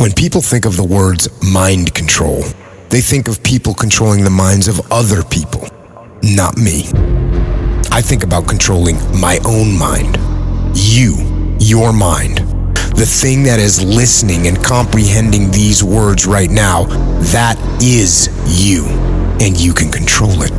When people think of the words mind control, they think of people controlling the minds of other people, not me. I think about controlling my own mind. Your mind. The thing that is listening and comprehending these words right now, that is you, and you can control it.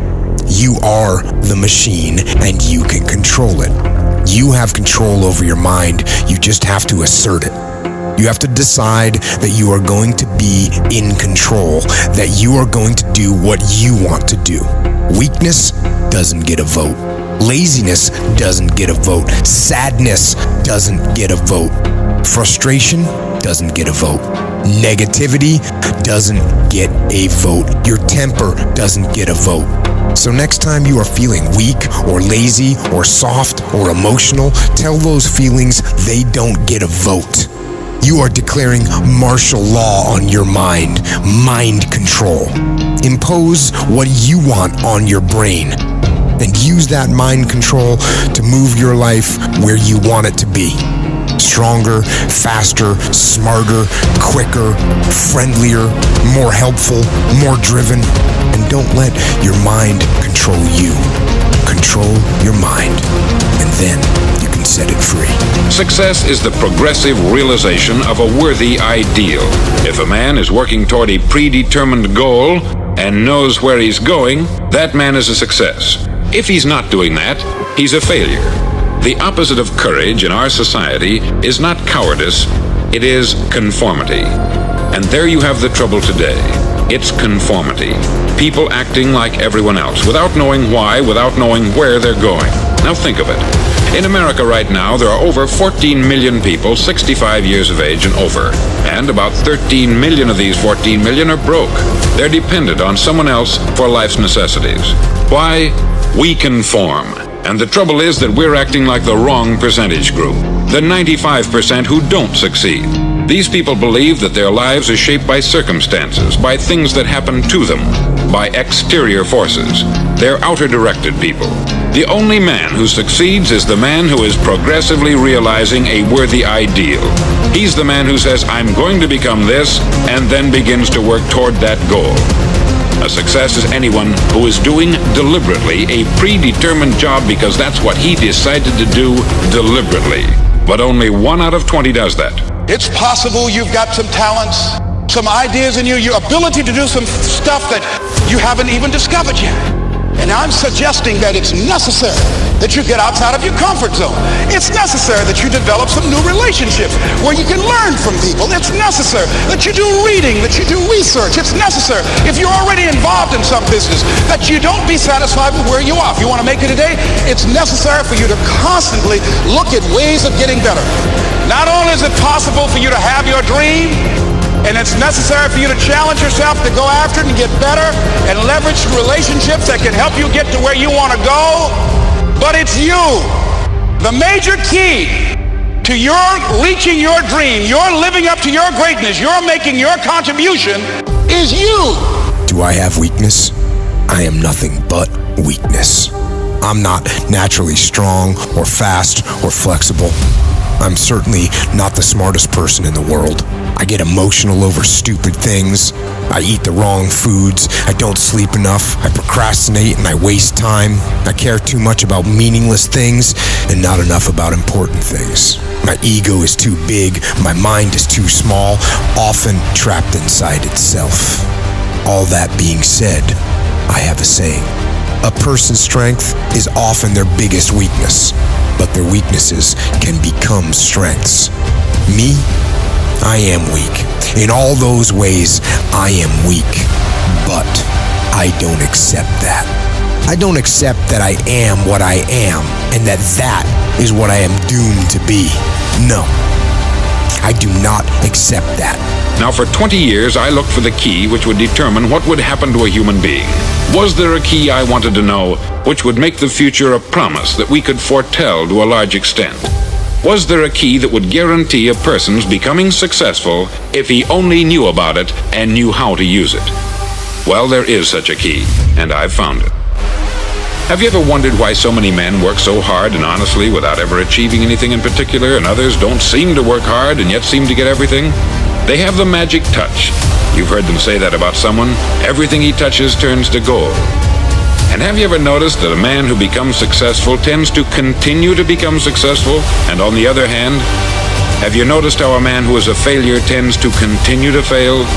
You are the machine, and you can control it. You have control over your mind, you just have to assert it. You have to decide that you are going to be in control, that you are going to do what you want to do. Weakness doesn't get a vote. Laziness doesn't get a vote. Sadness doesn't get a vote. Frustration doesn't get a vote. Negativity doesn't get a vote. Your temper doesn't get a vote. So next time you are feeling weak or lazy or soft or emotional, tell those feelings they don't get a vote. You are declaring martial law on your mind control. Impose what you want on your brain, and use that mind control to move your life where you want it to be. Stronger, faster, smarter, quicker, friendlier, more helpful, more driven. And don't let your mind control you. Control your mind, and then you can set it free. Success is the progressive realization of a worthy ideal. If a man is working toward a predetermined goal and knows where he's going, that man is a success. If he's not doing that, he's a failure. The opposite of courage in our society is not cowardice, it is conformity. And there you have the trouble today. It's conformity. People acting like everyone else, without knowing why, without knowing where they're going. Now think of it. In America right now, there are over 14 million people 65 years of age and over. And about 13 million of these 14 million are broke. They're dependent on someone else for life's necessities. Why? We conform. And the trouble is that we're acting like the wrong percentage group. The 95% who don't succeed. These people believe that their lives are shaped by circumstances, by things that happen to them, by exterior forces. They're outer-directed people. The only man who succeeds is the man who is progressively realizing a worthy ideal. He's the man who says, I'm going to become this, and then begins to work toward that goal. A success is anyone who is doing deliberately a predetermined job because that's what he decided to do deliberately. But only 1 out of 20 does that. It's possible you've got some talents, some ideas in you, your ability to do some stuff that you haven't even discovered yet. And I'm suggesting that it's necessary that you get outside of your comfort zone. It's necessary that you develop some new relationships where you can learn from people. It's necessary that you do reading, that you do research. It's necessary, if you're already involved in some business, that you don't be satisfied with where you are. If you want to make it today, it's necessary for you to constantly look at ways of getting better. Not only is it possible for you to have your dream, and it's necessary for you to challenge yourself to go after it and get better and leverage relationships that can help you get to where you want to go, but it's you. The major key to your reaching your dream, your living up to your greatness, your making your contribution is you. Do I have weakness? I am nothing but weakness. I'm not naturally strong or fast or flexible. I'm certainly not the smartest person in the world. I get emotional over stupid things. I eat the wrong foods. I don't sleep enough. I procrastinate and I waste time. I care too much about meaningless things and not enough about important things. My ego is too big. My mind is too small, often trapped inside itself. All that being said, I have a saying. A person's strength is often their biggest weakness, but their weaknesses can become strengths. Me? I am weak. In all those ways, I am weak. But I don't accept that. I don't accept that I am what I am, and that is what I am doomed to be. No, I do not accept that. Now, for 20 years, I looked for the key which would determine what would happen to a human being. Was there a key I wanted to know which would make the future a promise that we could foretell to a large extent? Was there a key that would guarantee a person's becoming successful if he only knew about it and knew how to use it? Well, there is such a key, and I've found it. Have you ever wondered why so many men work so hard and honestly without ever achieving anything in particular, and others don't seem to work hard and yet seem to get everything? They have the magic touch. You've heard them say that about someone. Everything he touches turns to gold. And have you ever noticed that a man who becomes successful tends to continue to become successful? And on the other hand, have you noticed how a man who is a failure tends to continue to fail?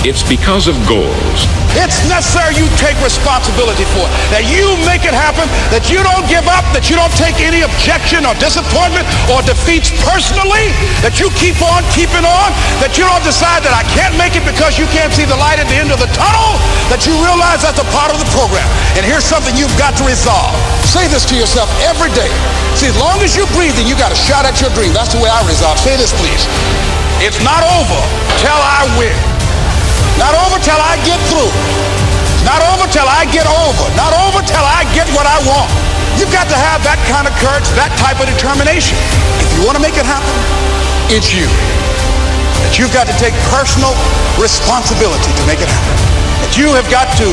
It's because of goals. It's necessary you take responsibility for it, that you make it happen, that you don't give up, that you don't take any objection or disappointment or defeats personally, that you keep on keeping on, that you don't decide that I can't make it because you can't see the light at the end of the tunnel, that you realize that's a part of the program. And here's something you've got to resolve. Say this to yourself every day. See, as long as you're breathing, you got a shot at your dream. That's the way I resolve. Say this, please. It's not over till I win. Not over till I get through. Not over till I get over. Not over till I get what I want. You've got to have that kind of courage, that type of determination. If you want to make it happen, it's you. That you've got to take personal responsibility to make it happen. That you have got to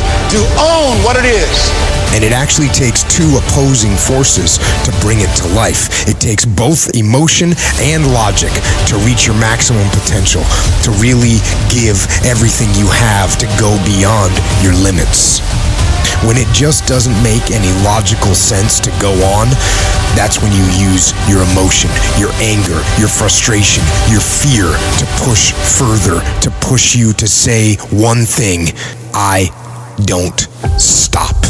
own what it is. And it actually takes two opposing forces to bring it to life. It takes both emotion and logic to reach your maximum potential, to really give everything you have, to go beyond your limits. When it just doesn't make any logical sense to go on, that's when you use your emotion, your anger, your frustration, your fear to push further, to push you to say one thing: I don't stop.